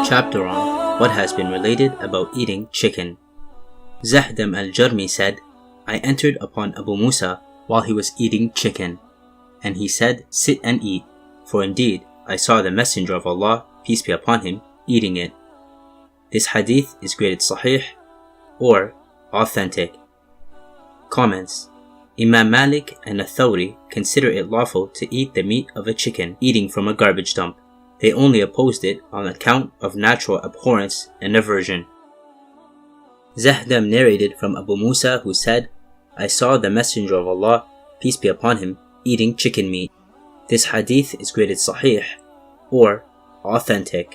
Chapter on what has been related about eating chicken. Zahdam al-Jarmi said, I entered upon Abu Musa while he was eating chicken, and he said, sit and eat, for indeed I saw the Messenger of Allah, peace be upon him, eating it. This hadith is graded sahih or authentic. Comments. Imam Malik and Ath-Thawri consider it lawful to eat the meat of a chicken eating from a garbage dump. They only opposed it on account of natural abhorrence and aversion. Zahdam narrated from Abu Musa, who said, I saw the Messenger of Allah, peace be upon him, eating chicken meat. This hadith is graded sahih or authentic.